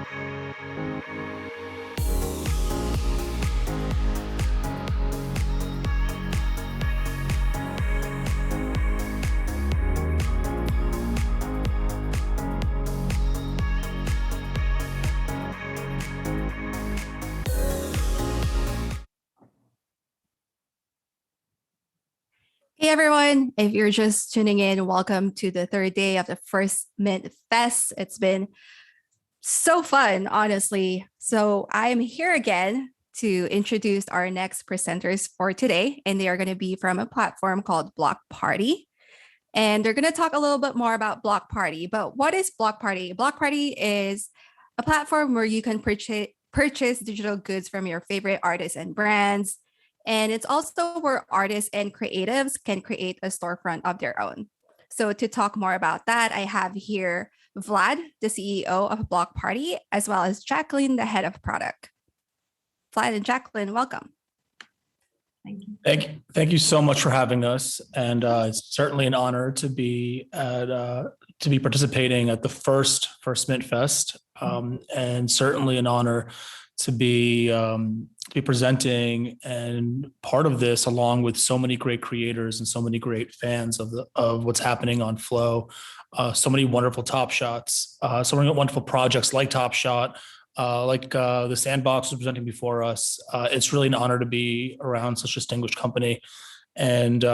Hey everyone, if you're just tuning in, welcome to the third day of the First Mint Fest. It's been so fun, honestly. So I am here again to introduce our next presenters for today, and they are going to be from a platform called Blockparty. And they're going to talk a little bit more about Blockparty. But what is Blockparty? Blockparty is a platform where you can purchase digital goods from your favorite artists and brands. And it's also where artists and creatives can create a storefront of their own. So to talk more about that, I have here Vlad, the CEO of Blockparty, as well as Jacqueline, the head of product. Vlad and Jacqueline, welcome. Thank you. Thank you so much for having us, and it's certainly an honor to be participating at the first Mint Fest, and certainly an honor to be presenting and part of this, along with so many great creators and so many great fans of what's happening on Flow. So many wonderful Top Shots, so many wonderful projects like Top Shot. The Sandbox was presenting before us. It's really an honor to be around such a distinguished company. And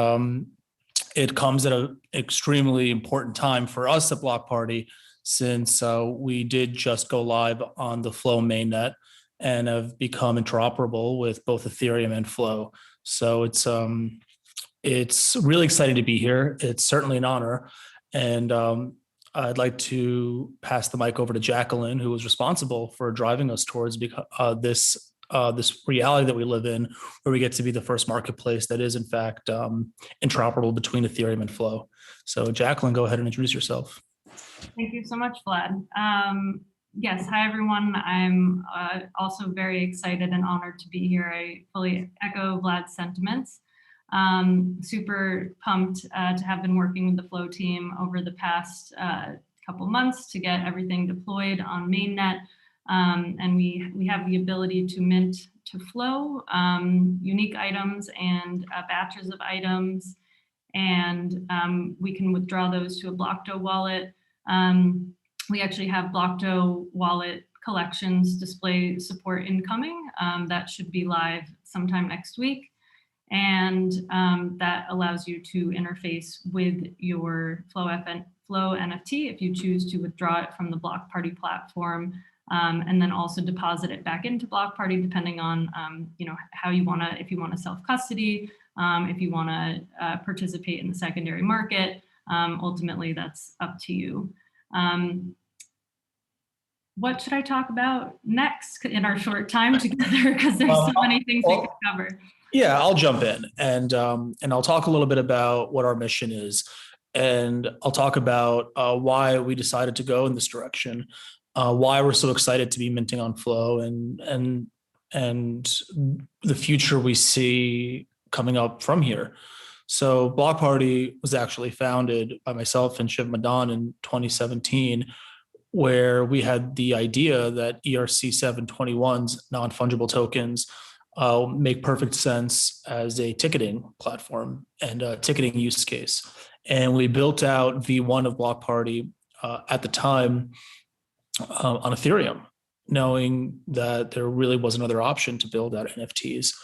it comes at an extremely important time for us at Blockparty, since we did just go live on the Flow mainnet and have become interoperable with both Ethereum and Flow. So it's really exciting to be here. It's certainly an honor. And I'd like to pass the mic over to Jacqueline, who was responsible for driving us towards this reality that we live in, where we get to be the first marketplace that is in fact interoperable between Ethereum and Flow. So Jacqueline, go ahead and introduce yourself. Thank you so much, Vlad. Yes, hi everyone. I'm also very excited and honored to be here. I fully echo Vlad's sentiments. Super pumped to have been working with the Flow team over the past couple months to get everything deployed on mainnet. And we have the ability to mint to Flow unique items and batches of items. And we can withdraw those to a Blockto wallet. We actually have Blockto wallet collections display support incoming. That should be live sometime next week. And that allows you to interface with your Flow NFT if you choose to withdraw it from the Blockparty platform, and then also deposit it back into Blockparty, depending on how you want to, if you want to self-custody, if you want to participate in the secondary market. Ultimately, that's up to you. What should I talk about next in our short time together? Because there's so many things we could cover. Yeah, I'll jump in and I'll talk a little bit about what our mission is, and I'll talk about why we decided to go in this direction, why we're so excited to be minting on Flow, and the future we see coming up from here. So Blockparty was actually founded by myself and Shiv Madan in 2017, where we had the idea that ERC-721's non-fungible tokens make perfect sense as a ticketing platform and a ticketing use case. And we built out V1 of Blockparty at the time on Ethereum, knowing that there really was another option to build out NFTs.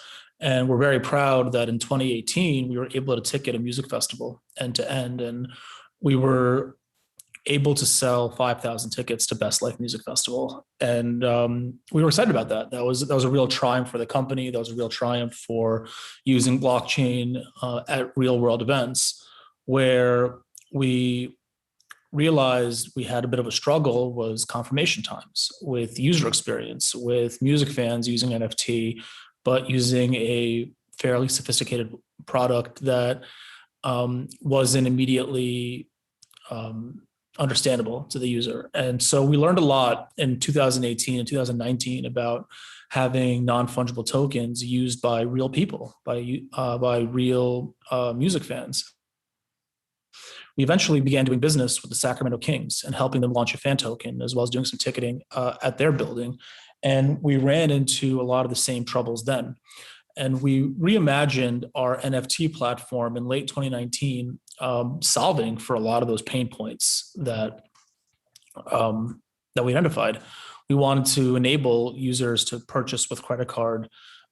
And we're very proud that in 2018, we were able to ticket a music festival end to end. And we were able to sell 5,000 tickets to Best Life Music Festival. And we were excited about that. That was a real triumph for the company. That was a real triumph for using blockchain at real world events, where we realized we had a bit of a struggle was confirmation times with user experience, with music fans using NFT, but using a fairly sophisticated product that wasn't immediately understandable to the user. And so we learned a lot in 2018 and 2019 about having non-fungible tokens used by real people, by real music fans. we eventually began doing business with the Sacramento Kings and helping them launch a fan token, as well as doing some ticketing at their building. And we ran into a lot of the same troubles then. And we reimagined our NFT platform in late 2019, solving for a lot of those pain points that we identified. We wanted to enable users to purchase with credit card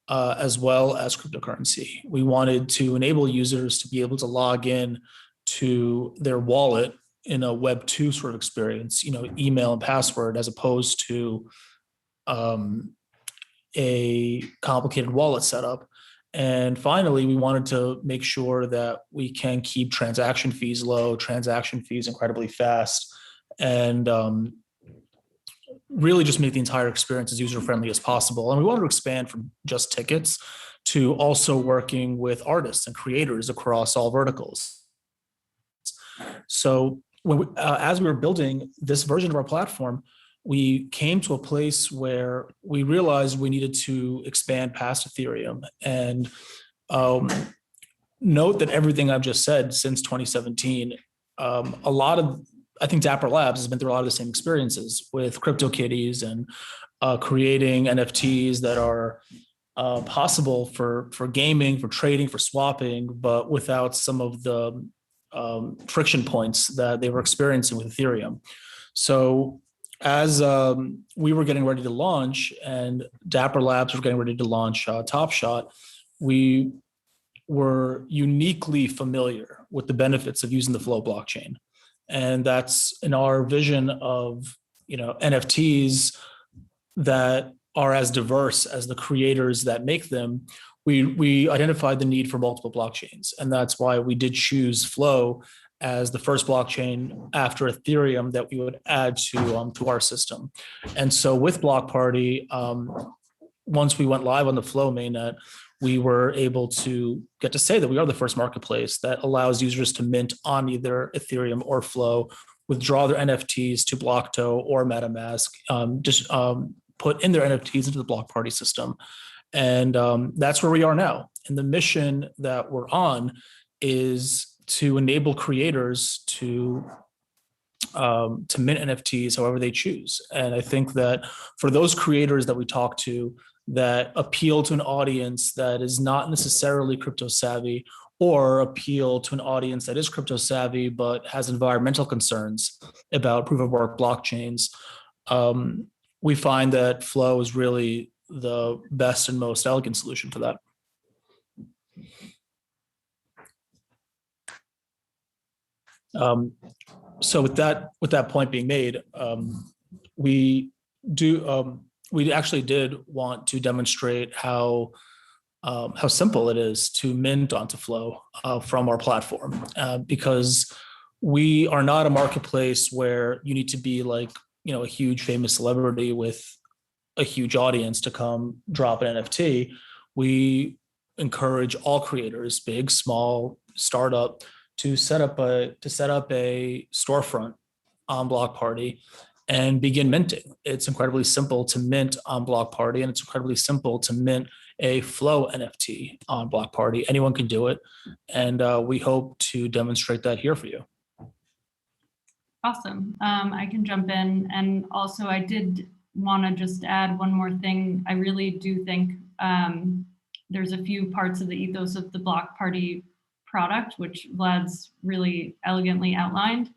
as well as cryptocurrency. We wanted to enable users to be able to log in to their wallet in a Web 2 sort of experience, email and password, as opposed to a complicated wallet setup. And finally, we wanted to make sure that we can keep transaction fees low, transaction fees incredibly fast, and really just make the entire experience as user-friendly as possible. And we wanted to expand from just tickets to also working with artists and creators across all verticals. So as we were building this version of our platform, we came to a place where we realized we needed to expand past Ethereum. And note that everything I've just said since 2017, I think Dapper Labs has been through a lot of the same experiences with CryptoKitties and creating NFTs that are possible for gaming, for trading, for swapping, but without some of the friction points that they were experiencing with Ethereum. So as we were getting ready to launch and Dapper Labs were getting ready to launch Top Shot, we were uniquely familiar with the benefits of using the Flow blockchain. And that's in our vision of NFTs that are as diverse as the creators that make them. We identified the need for multiple blockchains, and that's why we did choose Flow as the first blockchain after Ethereum that we would add to our system. And so with Blockparty, once we went live on the Flow mainnet, we were able to get to say that we are the first marketplace that allows users to mint on either Ethereum or Flow, withdraw their NFTs to Blockto or MetaMask, just put in their NFTs into the Blockparty system. And that's where we are now. And the mission that we're on is to enable creators to mint NFTs however they choose. And I think that for those creators that we talk to that appeal to an audience that is not necessarily crypto savvy, or appeal to an audience that is crypto savvy but has environmental concerns about proof of work blockchains, we find that Flow is really the best and most elegant solution for that. So with that point being made, we actually did want to demonstrate how simple it is to mint onto Flow from our platform, because we are not a marketplace where you need to be like a huge famous celebrity with a huge audience to come drop an NFT. We encourage all creators, big, small, startup, to set up a storefront on Blockparty and begin minting. It's incredibly simple to mint on Blockparty, and it's incredibly simple to mint a Flow NFT on Blockparty. Anyone can do it, and we hope to demonstrate that here for you. Awesome. I can jump in, and also I did want to just add one more thing. I really do think there's a few parts of the ethos of the Blockparty product, which Vlad's really elegantly outlined.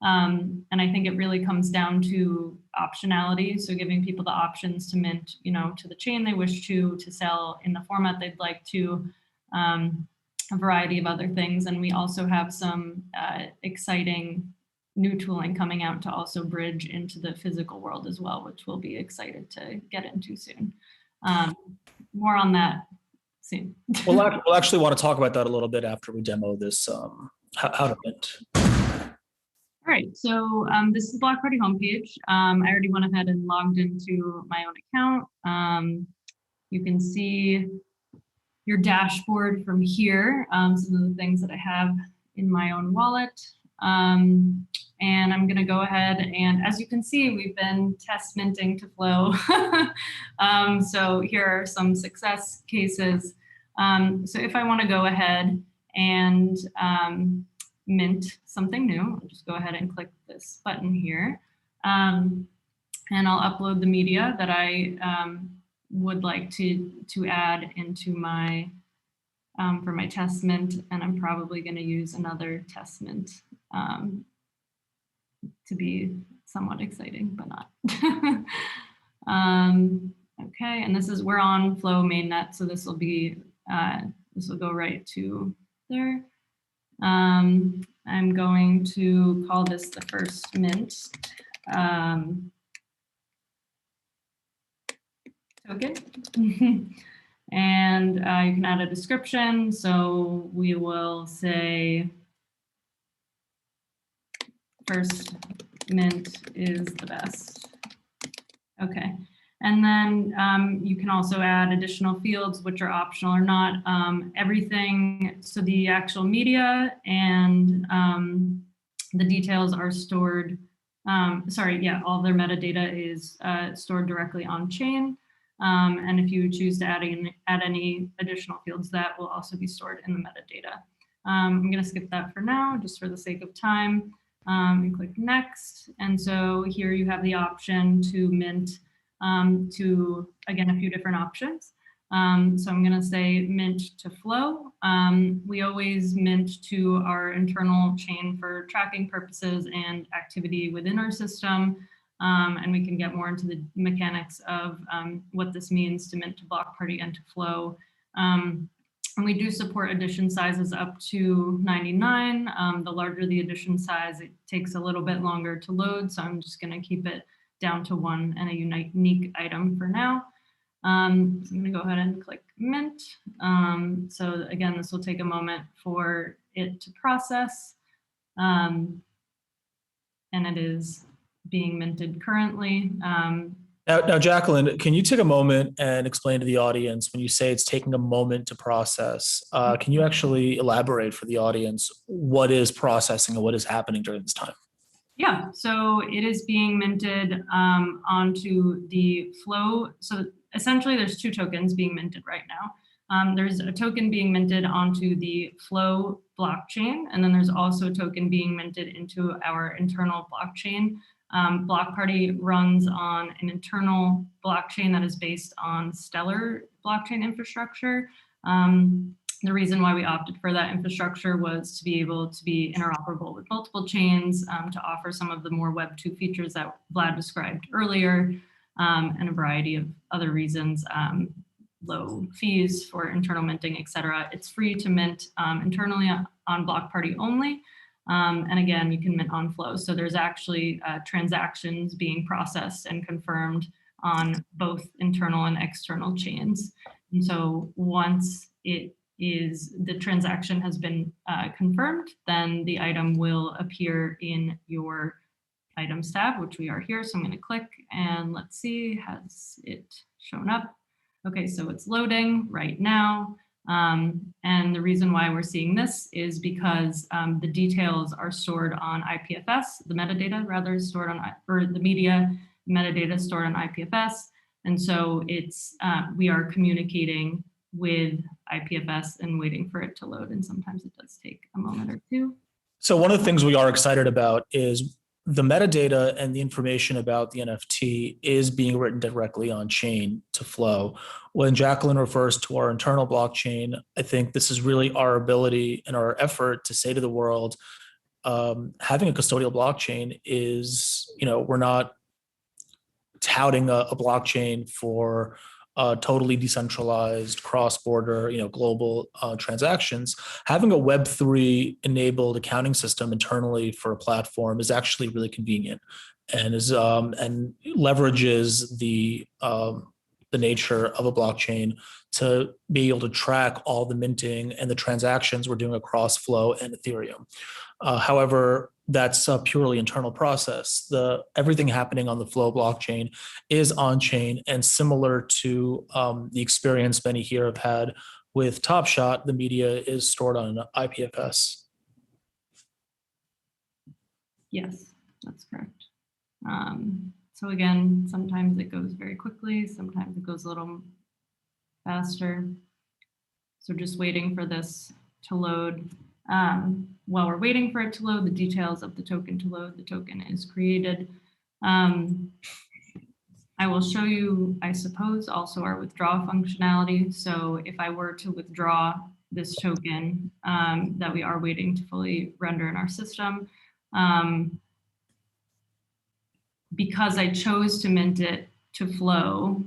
And I think it really comes down to optionality. So giving people the options to mint, to the chain they wish to sell in the format they'd like to, a variety of other things. And we also have some exciting new tooling coming out to also bridge into the physical world as well, which we'll be excited to get into soon. More on that soon. We'll actually want to talk about that a little bit after we demo this, how to mint. All right, so this is the Blockparty homepage. I already went ahead and logged into my own account. You can see your dashboard from here, some of the things that I have in my own wallet. And I'm gonna go ahead and, as you can see, we've been test minting to Flow. So here are some success cases. So if I wanna go ahead and mint something new. I'll just go ahead and click this button here. And I'll upload the media that I would like to add into my, for my test mint. And I'm probably going to use another test mint to be somewhat exciting, but not. Okay, and this is, we're on Flow mainnet, so this will be, this will go right to there. I'm going to call this the first mint token. And you can add a description. So we will say, first mint is the best. Okay. And then you can also add additional fields, which are optional or not. Everything, so the actual media and the details are stored, all their metadata is stored directly on chain. And if you choose to add any additional fields, that will also be stored in the metadata. I'm going to skip that for now, just for the sake of time, and click next. And so here you have the option to mint to, again, a few different options. So I'm going to say mint to Flow. We always mint to our internal chain for tracking purposes and activity within our system. And we can get more into the mechanics of what this means to mint to Blockparty and to Flow. And we do support edition sizes up to 99. The larger the edition size, it takes a little bit longer to load. So I'm just going to keep it down to 1 and a unique item for now. So I'm going to go ahead and click mint. So again, this will take a moment for it to process. And it is being minted currently. Now, Jacqueline, can you take a moment and explain to the audience when you say it's taking a moment to process? Can you actually elaborate for the audience what is processing and what is happening during this time? Yeah, so it is being minted onto the Flow. So essentially there's 2 tokens being minted right now. There's a token being minted onto the Flow blockchain, and then there's also a token being minted into our internal blockchain. Blockparty runs on an internal blockchain that is based on Stellar blockchain infrastructure. The reason why we opted for that infrastructure was to be able to be interoperable with multiple chains, to offer some of the more Web 2 features that Vlad described earlier, and a variety of other reasons, low fees for internal minting, et cetera. It's free to mint internally on Blockparty only. And again, you can mint on Flow. So there's actually transactions being processed and confirmed on both internal and external chains. And so once the transaction has been confirmed, then the item will appear in your items tab, which we are here. So I'm going to click and let's see, has it shown up? Okay, so it's loading right now. And the reason why we're seeing this is because the details are stored on IPFS, the metadata rather is stored on, or the media metadata stored on IPFS. And so it's, we are communicating with IPFS and waiting for it to load. And sometimes it does take a moment or two. So one of the things we are excited about is the metadata and the information about the NFT is being written directly on chain to Flow. When Jacqueline refers to our internal blockchain, I think this is really our ability and our effort to say to the world, having a custodial blockchain is, we're not touting a blockchain for totally decentralized, cross-border, global transactions. Having a Web3 enabled accounting system internally for a platform is actually really convenient, and and leverages the nature of a blockchain to be able to track all the minting and the transactions we're doing across Flow and Ethereum. However, that's a purely internal process. Everything happening on the Flow blockchain is on chain, and similar to the experience many here have had with Top Shot, the media is stored on IPFS. Yes, that's correct. So again, sometimes it goes very quickly, sometimes it goes a little faster. So just waiting for this to load. While we're waiting for it to load, the details of the token to load, the token is created. I will show you, I suppose, also our withdraw functionality. So if I were to withdraw this token that we are waiting to fully render in our system, because I chose to mint it to Flow,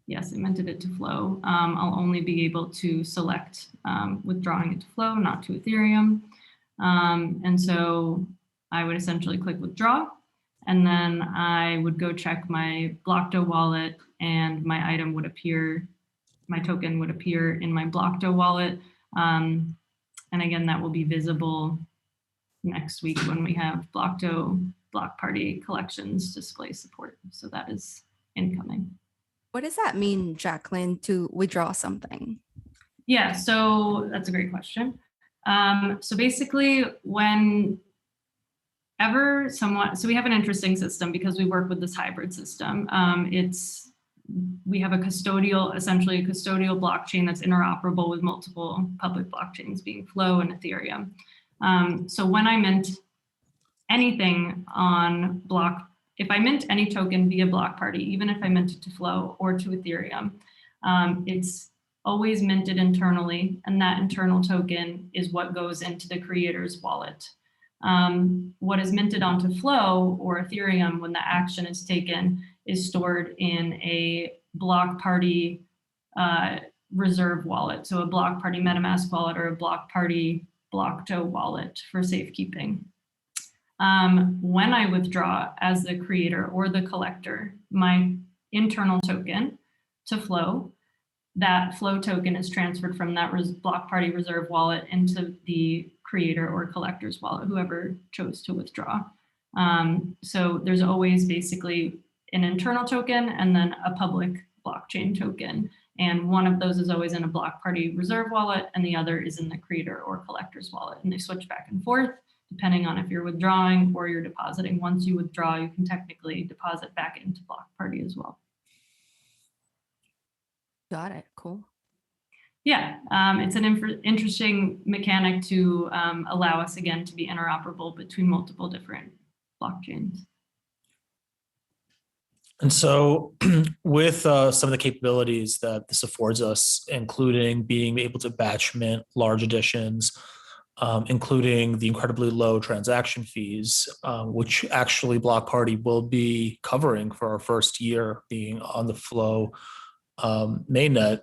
yes, I minted it to Flow, I'll only be able to select withdrawing it to Flow, not to Ethereum. And so I would essentially click withdraw, and then I would go check my Blockto wallet, and my item would appear, my token would appear in my Blockto wallet. And again, that will be visible next week when we have Blockto Blockparty collections display support. So that is incoming. What does that mean, Jacqueline, to withdraw something? Yeah, so that's a great question. So basically, whenever someone, so we have an interesting system because we work with this hybrid system. We have a custodial, essentially a custodial blockchain that's interoperable with multiple public blockchains, being Flow and Ethereum. So when I mint anything on if I mint any token via Blockparty, even if I mint it to Flow or to Ethereum, it's always minted internally, and that internal token is what goes into the creator's wallet. What is minted onto Flow or Ethereum when the action is taken is stored in a Blockparty reserve wallet. So a Blockparty MetaMask wallet or a Blockparty Blockto wallet for safekeeping. When I withdraw as the creator or the collector my internal token to Flow, that Flow token is transferred from that Blockparty reserve wallet into the creator or collector's wallet, whoever chose to withdraw. So there's always basically an internal token and then a public blockchain token. And one of those is always in a Blockparty reserve wallet and the other is in the creator or collector's wallet. And they switch back and forth depending on if you're withdrawing or you're depositing. Once you withdraw, you can technically deposit back into Blockparty as well. Got it. Cool. Yeah, it's an interesting mechanic to allow us, again, to be interoperable between multiple different blockchains. And so with some of the capabilities that this affords us, including being able to batch mint large additions, including the incredibly low transaction fees, which actually Blockparty will be covering for our first year being on the Flow mainnet,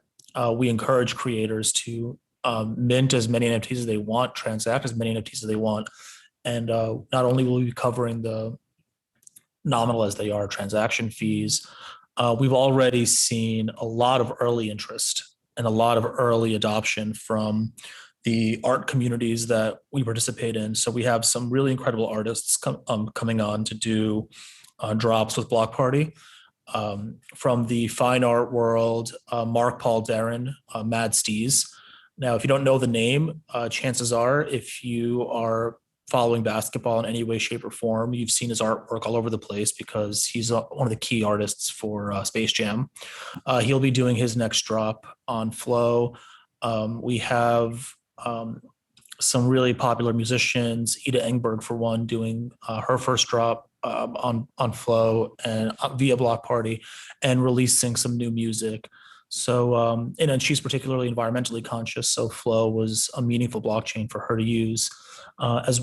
we encourage creators to mint as many NFTs as they want, transact as many NFTs as they want. And not only will we be covering the nominal as they are transaction fees, we've already seen a lot of early interest and a lot of early adoption from the art communities that we participate in. So we have some really incredible artists coming on to do drops with Blockparty. From the fine art world, Mark Paul Darren, Mad Steez. Now, if you don't know the name, chances are if you are following basketball in any way, shape, or form, you've seen his artwork all over the place because he's one of the key artists for Space Jam. He'll be doing his next drop on Flow. We have some really popular musicians, Ida Engberg for one, doing her first drop on Flow and via Blockparty and releasing some new music. So, and she's particularly environmentally conscious. So Flow was a meaningful blockchain for her to use, as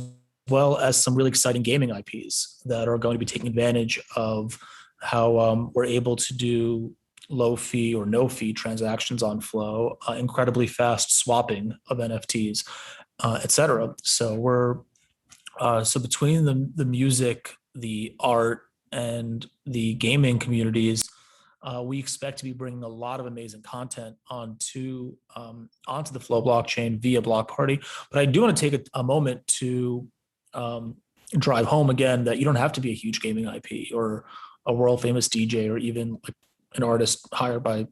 well as some really exciting gaming IPs that are going to be taking advantage of how we're able to do low fee or no fee transactions on Flow, incredibly fast swapping of NFTs, et cetera. So we're, so between the music, the art, and the gaming communities, we expect to be bringing a lot of amazing content onto the Flow blockchain via Blockparty. But I do want to take a moment to drive home again that you don't have to be a huge gaming IP or a world famous DJ or even like an artist hired by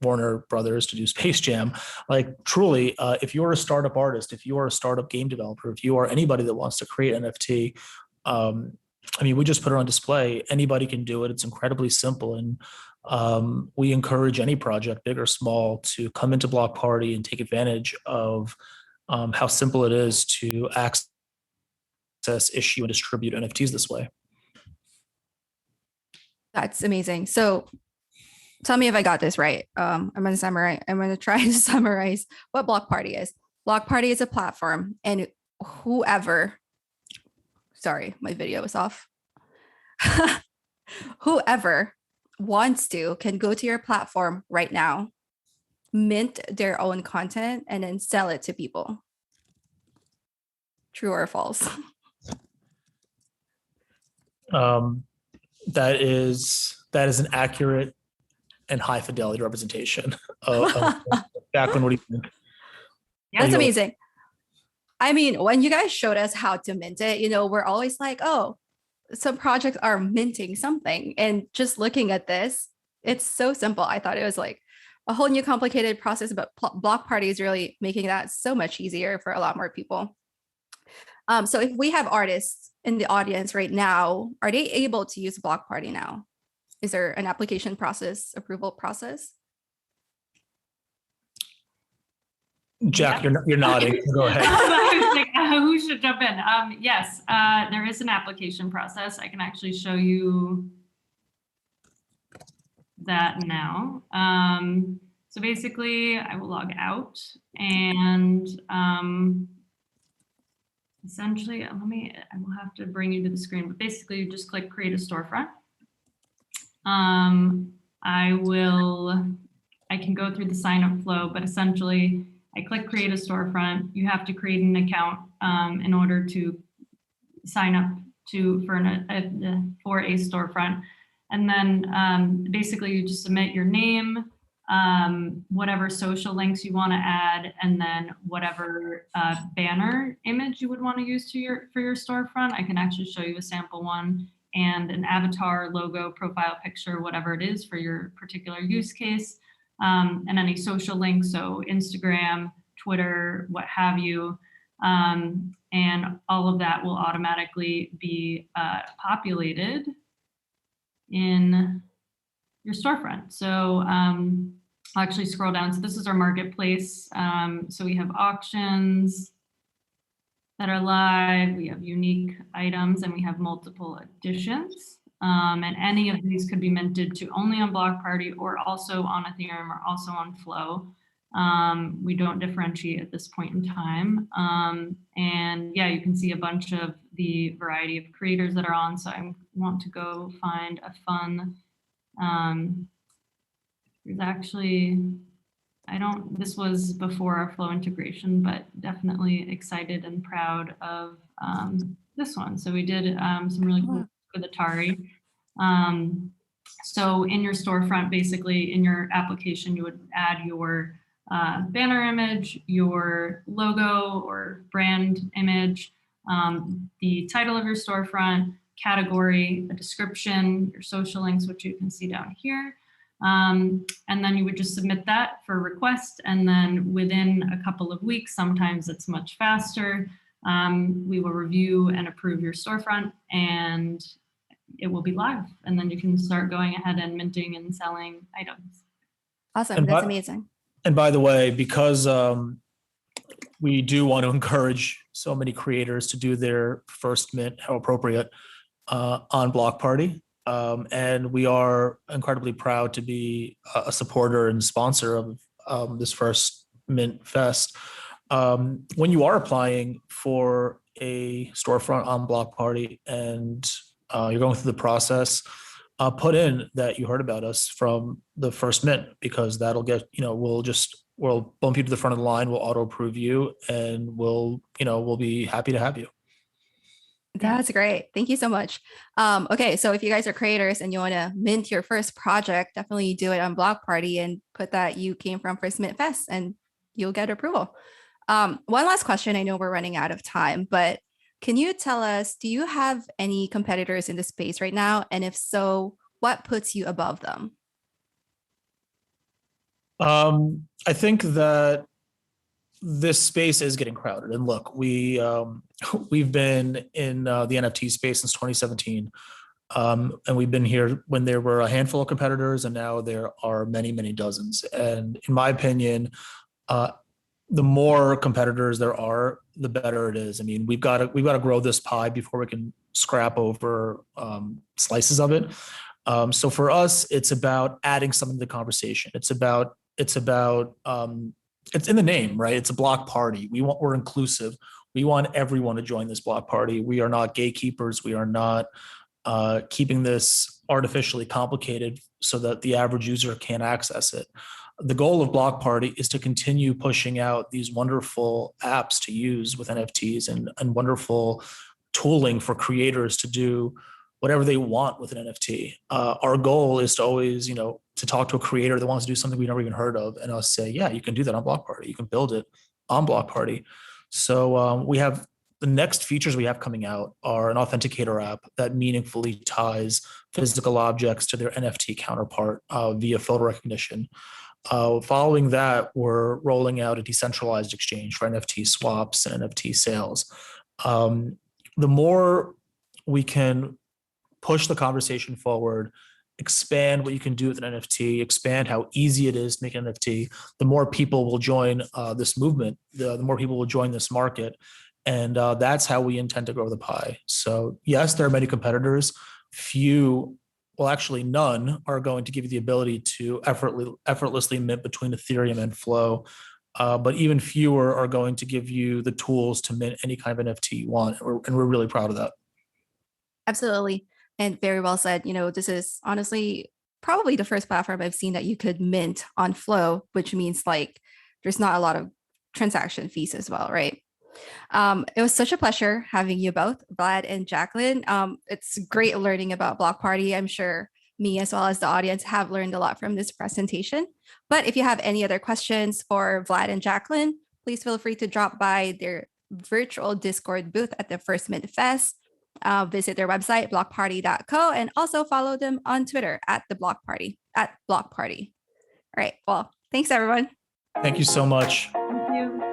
Warner Brothers to do Space Jam. Like truly, if you're a startup artist, if you are a startup game developer, if you are anybody that wants to create NFT, I mean, we just put it on display. Anybody can do it. It's incredibly simple. And we encourage any project, big or small, to come into Blockparty and take advantage of how simple it is to access, issue, and distribute NFTs this way. That's amazing. So tell me if I got this right. I'm going to summarize. I'm going to try to summarize what Blockparty is. Blockparty is a platform, and whoever, sorry, my video is off. Whoever wants to can go to your platform right now, mint their own content, and then sell it to people. True or false? That is an accurate and high fidelity representation of Jacqueline, what do you think? Yeah, That's amazing. I mean, when you guys showed us how to mint it, we're always like, oh, some projects are minting something. And just looking at this, it's so simple. I thought it was like a whole new complicated process, but Blockparty is really making that so much easier for a lot more people. So if we have artists in the audience right now, are they able to use Blockparty now? Is there an application process, approval process? Jack, you're nodding. Go ahead. I was like, who should jump in? Yes, there is an application process. I can actually show you that now. So basically, I will log out and essentially, I will have to bring you to the screen, but basically you just click create a storefront. I can go through the sign up flow, but essentially I click create a storefront. You have to create an account in order to sign up for a storefront. And then basically you just submit your name, whatever social links you want to add, and then whatever banner image you would want to use for your storefront. I can actually show you a sample one, and an avatar, logo, profile picture, whatever it is for your particular use case, and any social links, so Instagram, Twitter, what have you. And all of that will automatically be populated in your storefront. So I'll actually scroll down. So this is our marketplace. So we have auctions that are live, we have unique items, and we have multiple editions. And any of these could be minted to only on Blockparty or also on Ethereum or also on Flow. We don't differentiate at this point in time. And yeah, you can see a bunch of the variety of creators that are on. So I want to go find a fun, there's actually, this was before our Flow integration, but definitely excited and proud of this one. So we did some really cool with Atari. So in your storefront, basically in your application, you would add your banner image, your logo or brand image, the title of your storefront, category, a description, your social links, which you can see down here. And then you would just submit that for request. And then within a couple of weeks, sometimes it's much faster, we will review and approve your storefront and it will be live. And then you can start going ahead and minting and selling items. Awesome, that's amazing. And by the way, because we do want to encourage so many creators to do their first mint, how appropriate, on Blockparty. And we are incredibly proud to be a supporter and sponsor of this first Mint Fest. When you are applying for a storefront on Blockparty and you're going through the process, put in that you heard about us from the first mint, because that'll get, we'll bump you to the front of the line, we'll auto approve you, and we'll be happy to have you. That's great. Thank you so much. Okay, so if you guys are creators and you want to mint your first project, definitely do it on Blockparty and put that you came from First Mint Fest and you'll get approval. One last question. I know we're running out of time, but can you tell us, do you have any competitors in the space right now? And if so, what puts you above them? I think that this space is getting crowded. And look, we've been in the NFT space since 2017. And we've been here when there were a handful of competitors, and now there are many, many dozens. And in my opinion, the more competitors there are, the better it is. I mean, we've got to grow this pie before we can scrap over slices of it. So for us, it's about adding something to the conversation. It's in the name, right? It's a block party. We're inclusive. We want everyone to join this block party. We are not gatekeepers. We are not keeping this artificially complicated so that the average user can't access it. The goal of Blockparty is to continue pushing out these wonderful apps to use with NFTs and wonderful tooling for creators to do whatever they want with an NFT. Our goal is to always, to talk to a creator that wants to do something we've never even heard of, and I'll say, yeah, you can do that on Blockparty. You can build it on Blockparty. So we have the next features we have coming out are an authenticator app that meaningfully ties physical objects to their NFT counterpart via photo recognition. Following that, we're rolling out a decentralized exchange for NFT swaps and NFT sales. The more we can push the conversation forward, expand what you can do with an NFT, expand how easy it is to make an NFT, the more people will join this movement, the more people will join this market. And that's how we intend to grow the pie. So yes, there are many competitors. Few, well, actually none, are going to give you the ability to effortlessly mint between Ethereum and Flow. But even fewer are going to give you the tools to mint any kind of NFT you want. And we're really proud of that. Absolutely. And very well said. This is honestly probably the first platform I've seen that you could mint on Flow, which means like there's not a lot of transaction fees as well, right? It was such a pleasure having you both, Vlad and Jacqueline. It's great learning about Blockparty. I'm sure me as well as the audience have learned a lot from this presentation. But if you have any other questions for Vlad and Jacqueline, please feel free to drop by their virtual Discord booth at the First Mint Fest. Visit their website, blockparty.co, and also follow them on Twitter at Blockparty. All right. Well, thanks, everyone. Thank you so much. Thank you.